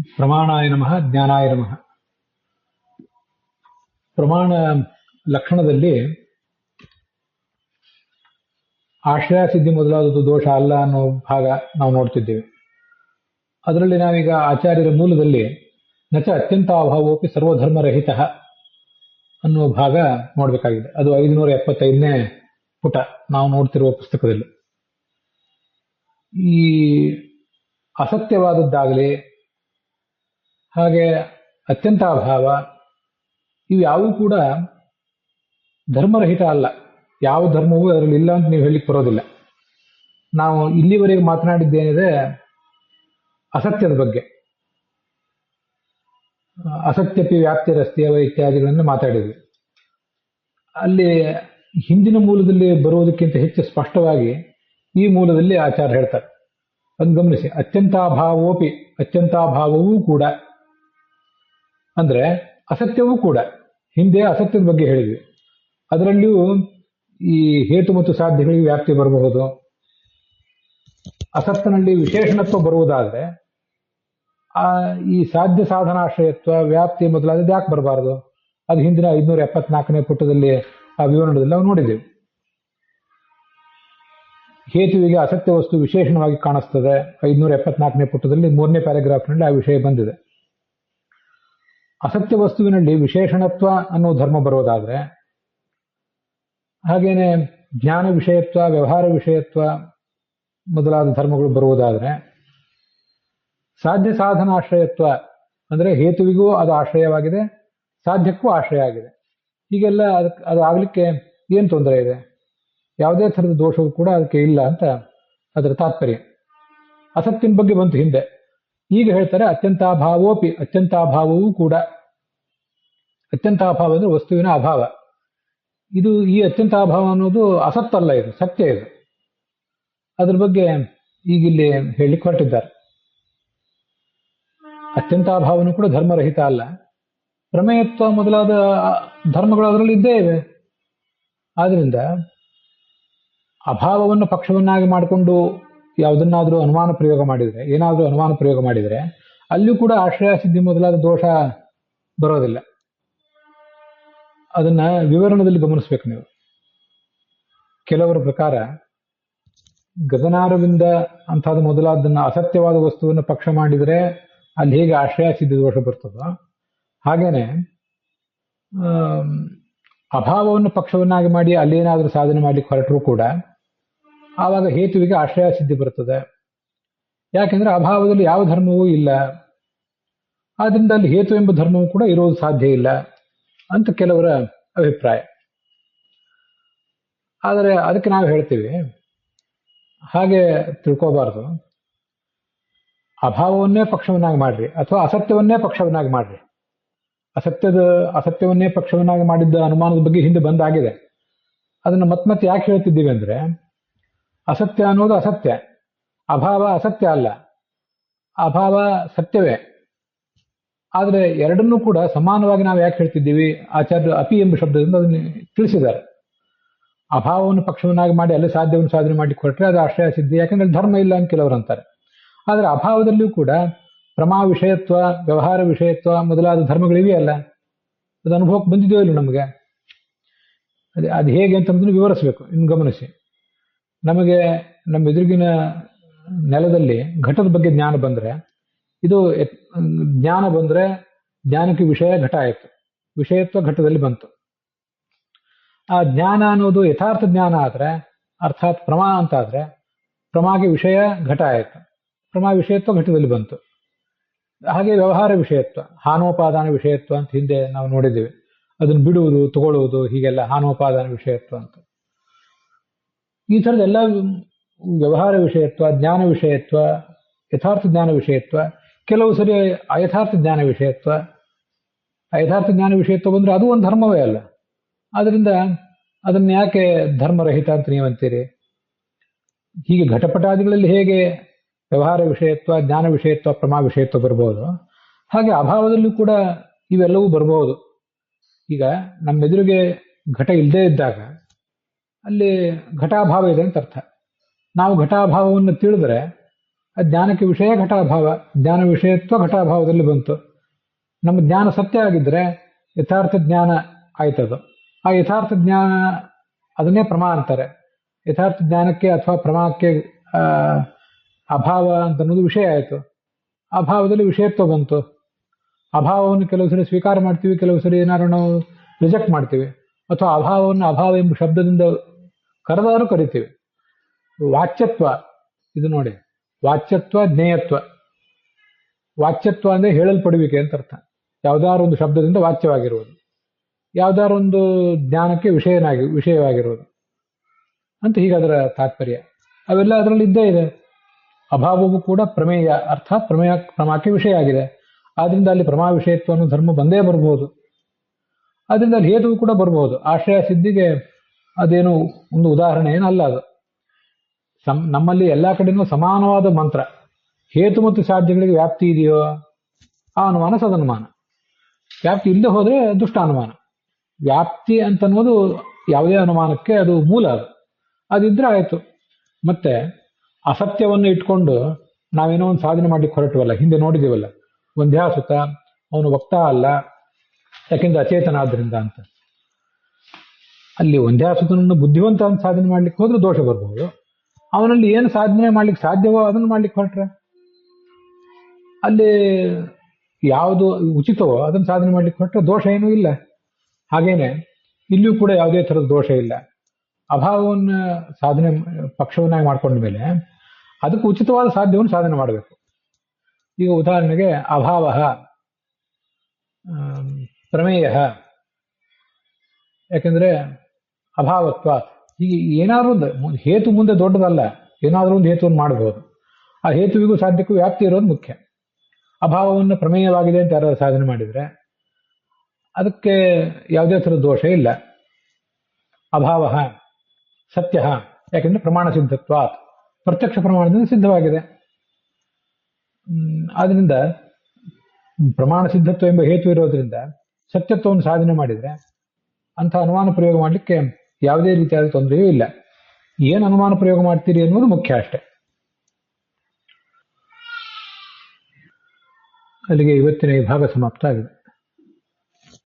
ಪ್ರಮಾಣಾಯ ನಮಃ ಜ್ಞಾನಾಯ ನಮಃ. ಪ್ರಮಾಣ ಲಕ್ಷಣದಲ್ಲಿ ಆಶ್ರಯ ಸಿದ್ಧಿ ಮೊದಲಾದದ್ದು ದೋಷ ಅಲ್ಲ ಅನ್ನೋ ಭಾಗ ನಾವು ನೋಡ್ತಿದ್ದೇವೆ. ಅದರಲ್ಲಿ ನಾವೀಗ ಆಚಾರ್ಯರ ಮೂಲದಲ್ಲಿ ನಚ ಅತ್ಯಂತ ಅಭಾವೋಪಿ ಸರ್ವಧರ್ಮರಹಿತ ಅನ್ನುವ ಭಾಗ ನೋಡಬೇಕಾಗಿದೆ. ಅದು 575ನೇ ಪುಟ ನಾವು ನೋಡ್ತಿರುವ ಪುಸ್ತಕದಲ್ಲಿ. ಈ ಅಸತ್ಯವಾದದ್ದಾಗಲಿ ಹಾಗೆ ಅತ್ಯಂತ ಅಭಾವ ಇವು ಯಾವೂ ಕೂಡ ಧರ್ಮರಹಿತ ಅಲ್ಲ. ಯಾವ ಧರ್ಮವೂ ಅದರಲ್ಲಿ ಇಲ್ಲ ಅಂತ ನೀವು ಹೇಳಲಿಕ್ಕೆ ಬರೋದಿಲ್ಲ. ನಾವು ಇಲ್ಲಿವರೆಗೆ ಮಾತನಾಡಿದ್ದೇನಿದೆ ಅಸತ್ಯದ ಬಗ್ಗೆ, ಅಸತ್ಯಪಿ ವ್ಯಾಪ್ತಿರಸ್ತಿಯವ ಇತ್ಯಾದಿಗಳನ್ನು ಮಾತಾಡಿದ್ವಿ. ಅಲ್ಲಿ ಹಿಂದಿನ ಮೂಲದಲ್ಲಿ ಬರುವುದಕ್ಕಿಂತ ಹೆಚ್ಚು ಸ್ಪಷ್ಟವಾಗಿ ಈ ಮೂಲದಲ್ಲಿ ಆಚಾರ್ಯ ಹೇಳ್ತಾರೆ. ಅದನ್ನು ಗಮನಿಸಿ. ಅತ್ಯಂತಾಭಾವೋಪಿ, ಅತ್ಯಂತಾಭಾವವೂ ಕೂಡ ಅಂದ್ರೆ ಅಸತ್ಯವೂ ಕೂಡ. ಹಿಂದೆ ಅಸತ್ಯದ ಬಗ್ಗೆ ಹೇಳಿದ್ವಿ. ಅದರಲ್ಲಿಯೂ ಈ ಹೇತು ಮತ್ತು ಸಾಧ್ಯಗಳಿಗೆ ವ್ಯಾಪ್ತಿ ಬರಬಹುದು. ಅಸತ್ತಿನಲ್ಲಿ ವಿಶೇಷಣತ್ವ ಬರುವುದಾದ್ರೆ ಈ ಸಾಧ್ಯ ಸಾಧನಾಶ್ರಯತ್ವ ವ್ಯಾಪ್ತಿ ಮೊದಲಾದದ್ದು ಯಾಕೆ ಬರಬಾರದು? ಅದು ಹಿಂದಿನ 574ನೇ ಪುಟದಲ್ಲಿ ಆ ವಿವರಣೆಯಲ್ಲಿ ನಾವು ನೋಡಿದ್ದೇವೆ. ಹೇತುವಿಗೆ ಅಸತ್ಯ ವಸ್ತು ವಿಶೇಷಣವಾಗಿ ಕಾಣಿಸ್ತದೆ. 574ನೇ ಪುಟದಲ್ಲಿ 3ನೇ ಪ್ಯಾರಾಗ್ರಾಫ್ನಲ್ಲಿ ಆ ವಿಷಯ ಬಂದಿದೆ. ಅಸತ್ಯ ವಸ್ತುವಿನಲ್ಲಿ ವಿಶೇಷಣತ್ವ ಅನ್ನೋ ಧರ್ಮ ಬರೋದಾದ್ರೆ, ಹಾಗೇನೆ ಜ್ಞಾನ ವಿಷಯತ್ವ, ವ್ಯವಹಾರ ವಿಷಯತ್ವ ಮೊದಲಾದ ಧರ್ಮಗಳು ಬರುವುದಾದ್ರೆ, ಸಾಧ್ಯ ಸಾಧನಾಶ್ರಯತ್ವ ಅಂದ್ರೆ ಹೇತುವಿಗೂ ಅದು ಆಶ್ರಯವಾಗಿದೆ, ಸಾಧ್ಯಕ್ಕೂ ಆಶ್ರಯ ಆಗಿದೆ. ಹೀಗೆಲ್ಲ ಅದು ಆಗ್ಲಿಕ್ಕೆ ಏನು ತೊಂದರೆ ಇದೆ? ಯಾವುದೇ ಥರದ ದೋಷವೂ ಕೂಡ ಅದಕ್ಕೆ ಇಲ್ಲ ಅಂತ ಅದರ ತಾತ್ಪರ್ಯ. ಅಸತ್ತಿನ ಬಗ್ಗೆ ಬಂತು ಹಿಂದೆ. ಈಗ ಹೇಳ್ತಾರೆ ಅತ್ಯಂತಾಭಾವೋಪಿ, ಅತ್ಯಂತಾಭಾವವೂ ಕೂಡ. ಅತ್ಯಂತಾಭಾವ ಅಂದ್ರೆ ವಸ್ತುವಿನ ಅಭಾವ. ಇದು ಈ ಅತ್ಯಂತಾಭಾವ ಅನ್ನೋದು ಅಸತ್ತಲ್ಲ, ಇದು ಸತ್ಯ. ಇದು ಅದ್ರ ಬಗ್ಗೆ ಈಗಿಲ್ಲಿ ಹೇಳಲಿಕ್ಕೆ ಹೊರಟಿದ್ದಾರೆ. ಅತ್ಯಂತಾಭಾವನೂ ಕೂಡ ಧರ್ಮರಹಿತ ಅಲ್ಲ. ಪ್ರಮೇಯತ್ವ ಮೊದಲಾದ ಧರ್ಮಗಳು ಅದರಲ್ಲಿ ಇದ್ದೇ ಇವೆ. ಆದ್ರಿಂದ ಅಭಾವವನ್ನು ಪಕ್ಷವನ್ನಾಗಿ ಮಾಡಿಕೊಂಡು ಯಾವುದನ್ನಾದ್ರೂ ಅನುಮಾನ ಪ್ರಯೋಗ ಮಾಡಿದರೆ, ಏನಾದರೂ ಅನುಮಾನ ಪ್ರಯೋಗ ಮಾಡಿದರೆ ಅಲ್ಲಿಯೂ ಕೂಡ ಆಶ್ರಯ ಸಿದ್ಧಿ ಮೊದಲಾದ ದೋಷ ಬರೋದಿಲ್ಲ. ಅದನ್ನ ವಿವರಣದಲ್ಲಿ ಗಮನಿಸ್ಬೇಕು ನೀವು. ಕೆಲವರ ಪ್ರಕಾರ ಗಗನಾರವಿಂದ ಅಂಥದ್ದು ಮೊದಲಾದನ್ನ ಅಸತ್ಯವಾದ ವಸ್ತುವನ್ನು ಪಕ್ಷ ಮಾಡಿದರೆ ಅಲ್ಲಿ ಹೇಗೆ ಆಶ್ರಯ ಸಿದ್ಧಿ ದೋಷ ಬರ್ತದೋ ಹಾಗೇನೆ ಅಭಾವವನ್ನು ಪಕ್ಷವನ್ನಾಗಿ ಮಾಡಿ ಅಲ್ಲೇನಾದರೂ ಸಾಧನೆ ಮಾಡ್ಲಿಕ್ಕೆ ಹೊರಟರೂ ಕೂಡ ಆವಾಗ ಹೇತುವಿಗೆ ಆಶ್ರಯ ಸಿದ್ಧಿ ಬರ್ತದೆ. ಯಾಕೆಂದ್ರೆ ಅಭಾವದಲ್ಲಿ ಯಾವ ಧರ್ಮವೂ ಇಲ್ಲ. ಆದ್ರಿಂದ ಅಲ್ಲಿ ಹೇತು ಎಂಬ ಧರ್ಮವೂ ಕೂಡ ಇರೋದು ಸಾಧ್ಯ ಇಲ್ಲ ಅಂತ ಕೆಲವರ ಅಭಿಪ್ರಾಯ. ಆದರೆ ಅದಕ್ಕೆ ನಾವು ಹೇಳ್ತೀವಿ, ಹಾಗೆ ತಿಳ್ಕೋಬಾರ್ದು. ಅಭಾವವನ್ನೇ ಪಕ್ಷವನ್ನಾಗಿ ಮಾಡ್ರಿ ಅಥವಾ ಅಸತ್ಯವನ್ನೇ ಪಕ್ಷವನ್ನಾಗಿ ಮಾಡ್ರಿ. ಅಸತ್ಯವನ್ನೇ ಪಕ್ಷವನ್ನಾಗಿ ಮಾಡಿದ್ದ ಅನುಮಾನದ ಬಗ್ಗೆ ಹಿಂದೆ ಬಂದಾಗಿದೆ. ಅದನ್ನು ಮತ್ತೆ ಯಾಕೆ ಹೇಳ್ತಿದ್ದೀವಿ ಅಂದ್ರೆ, ಅಸತ್ಯ ಅನ್ನೋದು ಅಸತ್ಯ, ಅಭಾವ ಅಸತ್ಯ ಅಲ್ಲ, ಅಭಾವ ಸತ್ಯವೇ. ಆದರೆ ಎರಡನ್ನೂ ಕೂಡ ಸಮಾನವಾಗಿ ನಾವು ಯಾಕೆ ಹೇಳ್ತಿದ್ದೀವಿ? ಆಚಾರ್ಯರು ಅಪಿ ಎಂಬ ಶಬ್ದದಿಂದ ಅದನ್ನು ತಿಳಿಸಿದ್ದಾರೆ. ಅಭಾವವನ್ನು ಪಕ್ಷವನ್ನಾಗಿ ಮಾಡಿ ಅಲ್ಲಿ ಸಾಧ್ಯವನ್ನು ಸಾಧನೆ ಮಾಡಿ ಕೊಟ್ಟರೆ ಅದು ಆಶ್ರಯ ಸಿದ್ಧಿ, ಯಾಕಂದ್ರೆ ಧರ್ಮ ಇಲ್ಲ ಅಂತ ಕೆಲವರು ಅಂತಾರೆ. ಆದರೆ ಅಭಾವದಲ್ಲಿಯೂ ಕೂಡ ಪ್ರಮಾ ವಿಷಯತ್ವ, ವ್ಯವಹಾರ ವಿಷಯತ್ವ ಮೊದಲಾದ ಧರ್ಮಗಳಿವೆಯಲ್ಲ, ಅದು ಅನುಭವಕ್ಕೆ ಬಂದಿದೆಯೋ ಇಲ್ಲ ನಮಗೆ. ಅದು ಹೇಗೆ ಅಂತಂದ್ರೆ ವಿವರಿಸಬೇಕು. ಇನ್ನು ಗಮನಿಸಿ. ನಮಗೆ ನಮ್ಮ ಎದುರಿಗಿನ ನೆಲದಲ್ಲಿ ಘಟದ ಬಗ್ಗೆ ಜ್ಞಾನ ಬಂದ್ರೆ, ಇದು ಜ್ಞಾನ ಬಂದ್ರೆ ಜ್ಞಾನಕ್ಕೆ ವಿಷಯ ಘಟ ಆಯಿತು, ವಿಷಯತ್ವ ಘಟದಲ್ಲಿ ಬಂತು. ಆ ಜ್ಞಾನ ಅನ್ನೋದು ಯಥಾರ್ಥ ಜ್ಞಾನ ಆದ್ರೆ, ಅರ್ಥಾತ್ ಪ್ರಮಾ ಅಂತ ಆದ್ರೆ, ಪ್ರಮಾಗೆ ವಿಷಯ ಘಟ ಆಯಿತು, ಪ್ರಮಾ ವಿಷಯತ್ವ ಘಟದಲ್ಲಿ ಬಂತು. ಹಾಗೆ ವ್ಯವಹಾರ ವಿಷಯತ್ವ, ಹಾನೋಪಾದಾನ ವಿಷಯತ್ವ ಅಂತ ಹಿಂದೆ ನಾವು ನೋಡಿದ್ದೇವೆ. ಅದನ್ನು ಬಿಡುವುದು, ತಗೊಳ್ಳುವುದು, ಹೀಗೆಲ್ಲ ಹಾನೋಪಾದಾನ ವಿಷಯತ್ವ ಅಂತ. ಈ ಥರದ ಎಲ್ಲ ವ್ಯವಹಾರ ವಿಷಯತ್ವ, ಜ್ಞಾನ ವಿಷಯತ್ವ, ಯಥಾರ್ಥ ಜ್ಞಾನ ವಿಷಯತ್ವ, ಕೆಲವು ಸರಿ ಅಯಥಾರ್ಥ ಜ್ಞಾನ ವಿಷಯತ್ವ. ಅಯಥಾರ್ಥ ಜ್ಞಾನ ವಿಷಯತ್ವ ಬಂದ್ರೆ ಅದು ಒಂದು ಧರ್ಮವೇ ಅಲ್ಲ. ಆದ್ರಿಂದ ಅದನ್ನ ಯಾಕೆ ಧರ್ಮರಹಿತ ಅಂತ ನೀವಂತೀರಿ? ಹೀಗೆ ಘಟಪಟಾದಿಗಳಲ್ಲಿ ಹೇಗೆ ವ್ಯವಹಾರ ವಿಷಯತ್ವ, ಜ್ಞಾನ ವಿಷಯತ್ವ, ಪ್ರಮಾ ವಿಷಯತ್ವ ಬರಬಹುದು, ಹಾಗೆ ಅಭಾವದಲ್ಲೂ ಕೂಡ ಇವೆಲ್ಲವೂ ಬರಬಹುದು. ಈಗ ನಮ್ಮ ಎದುರಿಗೆ ಘಟ ಇಲ್ಲದೇ ಇದ್ದಾಗ ಅಲ್ಲಿ ಘಟಾಭಾವ ಇದೆ ಅಂತ ಅರ್ಥ. ನಾವು ಘಟಾಭಾವವನ್ನು ತಿಳಿದ್ರೆ ಆ ಜ್ಞಾನಕ್ಕೆ ವಿಷಯ ಘಟಾಭಾವ, ಜ್ಞಾನ ವಿಷಯತ್ವ ಘಟಾಭಾವದಲ್ಲಿ ಬಂತು. ನಮ್ಮ ಜ್ಞಾನ ಸತ್ಯ ಆಗಿದ್ರೆ ಯಥಾರ್ಥ ಜ್ಞಾನ ಆಯ್ತದು. ಆ ಯಥಾರ್ಥ ಜ್ಞಾನ ಅದನ್ನೇ ಪ್ರಮಾ ಅಂತಾರೆ. ಯಥಾರ್ಥ ಜ್ಞಾನಕ್ಕೆ ಅಥವಾ ಪ್ರಮಾಕ್ಕೆ ಅಭಾವ ಅಂತ ಅನ್ನೋದು ವಿಷಯ ಆಯಿತು. ಅಭಾವದಲ್ಲಿ ವಿಷಯತ್ವ ಬಂತು. ಅಭಾವವನ್ನು ಕೆಲವು ಸರಿ ಸ್ವೀಕಾರ ಮಾಡ್ತೀವಿ, ಕೆಲವು ಸರಿ ಏನಾದ್ರು ನಾವು ರಿಜೆಕ್ಟ್ ಮಾಡ್ತೀವಿ, ಅಥವಾ ಅಭಾವವನ್ನು ಅಭಾವ ಎಂಬ ಶಬ್ದದಿಂದ ಕರೆದಾರು ಕರಿತೀವಿ. ವಾಚ್ಯತ್ವ ಇದು ನೋಡಿ, ವಾಚ್ಯತ್ವ ಜ್ಞೇಯತ್ವ. ವಾಚ್ಯತ್ವ ಅಂದರೆ ಹೇಳಲ್ಪಡುವಿಕೆ ಅಂತ ಅರ್ಥ. ಯಾವುದಾದ್ರು ಒಂದು ಶಬ್ದದಿಂದ ವಾಚ್ಯವಾಗಿರುವುದು, ಯಾವುದಾದ್ರು ಒಂದು ಜ್ಞಾನಕ್ಕೆ ವಿಷಯವಾಗಿರುವುದು ಅಂತ ಹೀಗದರ ತಾತ್ಪರ್ಯ. ಅವೆಲ್ಲ ಅದರಲ್ಲಿ ಇದ್ದೇ ಇದೆ. ಅಭಾವವು ಕೂಡ ಪ್ರಮೇಯ, ಅರ್ಥಾತ್ ಪ್ರಮಾಕ್ಕೆ ವಿಷಯ ಆಗಿದೆ. ಆದ್ರಿಂದ ಅಲ್ಲಿ ಪ್ರಮಾ ವಿಷಯತ್ವ ಅನ್ನೋ ಧರ್ಮ ಬಂದೇ ಬರ್ಬೋದು. ಆದ್ರಿಂದ ಅಲ್ಲಿ ಹೇತುವು ಕೂಡ ಬರ್ಬೋದು. ಆಶ್ರಯ ಸಿದ್ಧಿಗೆ ಅದೇನು ಒಂದು ಉದಾಹರಣೆ ಏನಲ್ಲ ಅದು. ನಮ್ಮಲ್ಲಿ ಎಲ್ಲ ಕಡೆನೂ ಸಮಾನವಾದ ಮಂತ್ರ. ಹೇತು ಮತ್ತು ಸಾಧ್ಯಗಳಿಗೆ ವ್ಯಾಪ್ತಿ ಇದೆಯೋ ಆ ಅನುಮಾನ ಸದನುಮಾನ. ವ್ಯಾಪ್ತಿ ಇಲ್ಲದೆ ಹೋದ್ರೆ ದುಷ್ಟ ಅನುಮಾನ. ವ್ಯಾಪ್ತಿ ಅಂತನ್ನೋದು ಯಾವುದೇ ಅನುಮಾನಕ್ಕೆ ಅದು ಮೂಲ. ಅದಿದ್ರೆ ಆಯ್ತು. ಮತ್ತೆ ಅಸತ್ಯವನ್ನು ಇಟ್ಕೊಂಡು ನಾವೇನೋ ಒಂದು ಸಾಧನೆ ಮಾಡ್ಲಿಕ್ಕೆ ಹೊರಟವಲ್ಲ, ಹಿಂದೆ ನೋಡಿದೀವಲ್ಲ, ಒಂದ್ಯಾಸುತ ಅವನು ವಕ್ತ ಅಲ್ಲ ಯಾಕೆಂದ್ರೆ ಅಚೇತನ ಆದ್ರಿಂದ ಅಂತ. ಅಲ್ಲಿ ಒಂದ್ಯಾಸುತನನ್ನು ಬುದ್ಧಿವಂತ ಅಂತ ಸಾಧನೆ ಮಾಡ್ಲಿಕ್ಕೆ ಹೋದ್ರೆ ದೋಷ ಬರ್ಬೋದು. ಅವನಲ್ಲಿ ಏನು ಸಾಧನೆ ಮಾಡ್ಲಿಕ್ಕೆ ಸಾಧ್ಯವೋ ಅದನ್ನು ಮಾಡ್ಲಿಕ್ಕೆ ಹೊರಟ್ರೆ, ಅಲ್ಲಿ ಯಾವುದು ಉಚಿತವೋ ಅದನ್ನು ಸಾಧನೆ ಮಾಡ್ಲಿಕ್ಕೆ ಹೊರಟ್ರೆ ದೋಷ ಏನೂ ಇಲ್ಲ. ಹಾಗೇನೆ ಇಲ್ಲಿಯೂ ಕೂಡ ಯಾವುದೇ ಥರದ ದೋಷ ಇಲ್ಲ. ಅಭಾವವನ್ನು ಸಾಧನೆ ಪಕ್ಷವನ್ನಾಗಿ ಮಾಡ್ಕೊಂಡ ಮೇಲೆ ಅದಕ್ಕೆ ಉಚಿತವಾದ ಸಾಧ್ಯವನ್ನು ಸಾಧನೆ ಮಾಡಬೇಕು. ಈಗ ಉದಾಹರಣೆಗೆ ಅಭಾವ ಪ್ರಮೇಯ, ಯಾಕೆಂದ್ರೆ ಅಭಾವತ್ವ. ಹೀಗೆ ಏನಾದ್ರೂ ಒಂದು ಹೇತು ಮುಂದೆ ದೊಡ್ಡದಲ್ಲ, ಏನಾದರೂ ಒಂದು ಹೇತುವನ್ನು ಮಾಡಬಹುದು. ಆ ಹೇತುವಿಗೂ ಸಾಧ್ಯಕ್ಕೂ ವ್ಯಾಪ್ತಿ ಇರೋದು ಮುಖ್ಯ. ಅಭಾವವನ್ನು ಪ್ರಮೇಯವಾಗಿದೆ ಅಂತ ಯಾರು ಸಾಧನೆ ಮಾಡಿದರೆ ಅದಕ್ಕೆ ಯಾವುದೇ ಥರದ ದೋಷ ಇಲ್ಲ. ಅಭಾವ ಸತ್ಯ, ಯಾಕೆಂದ್ರೆ ಪ್ರಮಾಣ ಸಿದ್ಧತ್ವ, ಪ್ರತ್ಯಕ್ಷ ಪ್ರಮಾಣದಿಂದ ಸಿದ್ಧವಾಗಿದೆ. ಆದ್ರಿಂದ ಪ್ರಮಾಣ ಸಿದ್ಧತ್ವ ಎಂಬ ಹೇತು ಇರೋದ್ರಿಂದ ಸತ್ಯತ್ವವನ್ನು ಸಾಧನೆ ಮಾಡಿದರೆ ಅಂಥ ಅನುಮಾನ ಪ್ರಯೋಗ ಮಾಡಲಿಕ್ಕೆ ಯಾವುದೇ ರೀತಿಯಾದ ತೊಂದರೆಯೂ ಇಲ್ಲ. ಏನು ಅನುಮಾನ ಪ್ರಯೋಗ ಮಾಡ್ತೀರಿ ಅನ್ನೋದು ಮುಖ್ಯ ಅಷ್ಟೆ. ಅಲ್ಲಿಗೆ ಇವತ್ತಿನ ಈ ಭಾಗ ಸಮಾಪ್ತ ಆಗಿದೆ.